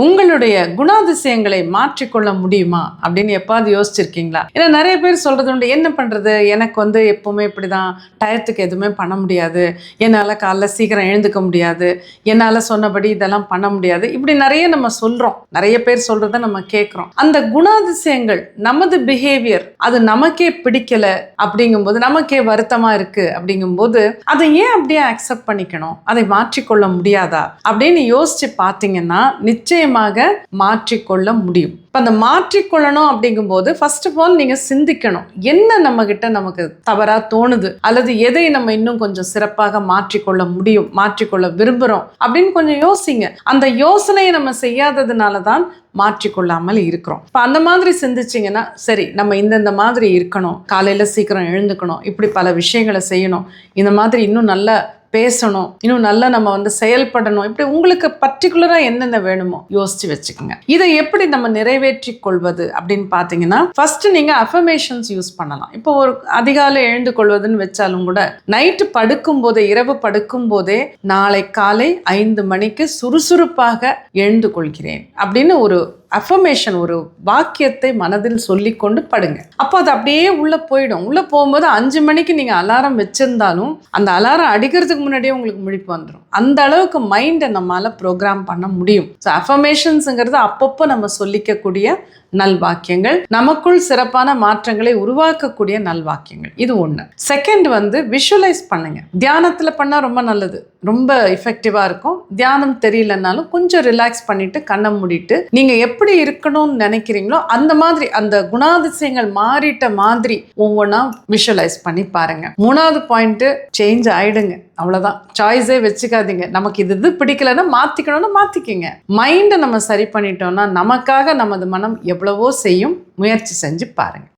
உங்களுடைய குணாதிசயங்களை மாற்றிக்கொள்ள முடியுமா அப்படின்னு எப்பாவது யோசிச்சிருக்கீங்களா? ஏன்னா நிறைய பேர் சொல்றது உண்டு, என்ன பண்றது, எனக்கு எப்பவுமே இப்படிதான், டயத்துக்கு எதுவுமே பண்ண முடியாது, என்னால் காலைல சீக்கிரம் எழுந்துக்க முடியாது, என்னால் சொன்னபடி இதெல்லாம் பண்ண முடியாது, இப்படி நிறைய நம்ம சொல்றோம். நிறைய பேர் சொல்றத நம்ம கேட்குறோம். அந்த குணாதிசயங்கள், நமது பிஹேவியர் அது நமக்கே பிடிக்கல அப்படிங்கும்போது, நமக்கே வருத்தமா இருக்கு அப்படிங்கும்போது, அதை ஏன் அப்படியே அக்செப்ட் பண்ணிக்கணும், அதை மாற்றிக்கொள்ள முடியாதா அப்படின்னு யோசிச்சு பார்த்தீங்கன்னா நிச்சயமாக மாற்றிக்கொள்ள முடியும். இப்போ அந்த மாற்றிக்கொள்ளணும் அப்படிங்கும்போது ஃபர்ஸ்ட் ஆஃப் ஆல் நீங்கள் சிந்திக்கணும், என்ன நம்மகிட்ட நமக்கு தவறாக தோணுது, அல்லது எதை நம்ம இன்னும் கொஞ்சம் சிறப்பாக மாற்றிக்கொள்ள முடியும், மாற்றிக்கொள்ள விரும்புகிறோம் அப்படின்னு கொஞ்சம் யோசிங்க. அந்த யோசனையை நம்ம செய்யாததுனால தான் மாற்றிக்கொள்ளாமல் இருக்கிறோம். இப்போ அந்த மாதிரி சிந்திச்சிங்கன்னா, சரி நம்ம இந்த மாதிரி இருக்கணும், காலையில் சீக்கிரம் எழுந்துக்கணும், இப்படி பல விஷயங்களை செய்யணும், இந்த மாதிரி இன்னும் நல்லா பேசணும், இன்னும் நல்லா நம்ம செயல்படணும், இப்படி உங்களுக்கு பர்டிகுலராக என்னென்ன வேணுமோ யோசிச்சு வச்சுக்கோங்க. இதை எப்படி நம்ம நிறைவேற்றி கொள்வது அப்படின்னு பார்த்தீங்கன்னா, ஃபர்ஸ்ட் நீங்கள் அஃபர்மேஷன்ஸ் யூஸ் பண்ணலாம். இப்போ ஒரு அதிகாலை எழுந்து கொள்வதுன்னு வச்சாலும் கூட, நைட்டு படுக்கும் போதே, இரவு படுக்கும் போதே, நாளை காலை 5 மணிக்கு சுறுசுறுப்பாக எழுந்து கொள்கிறேன் அப்படின்னு ஒரு அஃபர்மேஷன், ஒரு வாக்கியத்தை மனதில் சொல்லிக்கொண்டு படுங்க. அப்போ அது அப்படியே உள்ள போயிடும். உள்ள போகும்போது 5 மணிக்கு நீங்க அலாரம் வச்சிருந்தாலும் அந்த அலாரம் அடிக்கிறதுக்கு முன்னாடியே உங்களுக்கு முழிப்பு வந்துடும். அந்த அளவுக்கு மைண்டை நம்மளால ப்ரோக்ராம் பண்ண முடியும். ஸோ அஃபர்மேஷன்ஸுங்கிறது அப்பப்போ நம்ம சொல்லிக்கக்கூடிய நல்வாக்கியங்கள், நமக்குள் சிறப்பான மாற்றங்களை உருவாக்கக்கூடிய நல்வாக்கியங்கள். இது ஒன்று. செகண்ட் விஷுவலைஸ் பண்ணுங்க. தியானத்தில் பண்ணால் ரொம்ப நல்லது, ரொம்ப எஃபெக்டிவாக இருக்கும். தியானம் தெரியலனாலும் கொஞ்சம் ரிலாக்ஸ் பண்ணிட்டு கண்ணை மூடிட்டு நீங்கள் எப்படி இருக்கணும்னு நினைக்கிறீங்களோ அந்த மாதிரி, அந்த குணாதிசயங்கள் மாறிட்ட மாதிரி ஒவ்வொன்றா விஷுவலைஸ் பண்ணி பாருங்க. 3வது பாயிண்ட், சேஞ்ச் ஆயிடுங்க. அவ்வளோதான், சாய்ஸே வச்சுக்காதீங்க. நமக்கு இது பிடிக்கலன்னா மாற்றிக்கணும்னா மாற்றிக்கிங்க. மைண்டை நம்ம சரி பண்ணிட்டோம்னா நமக்காக நமது மனம் எவ்வளவோ செய்யும். முயற்சி செஞ்சு பாருங்க.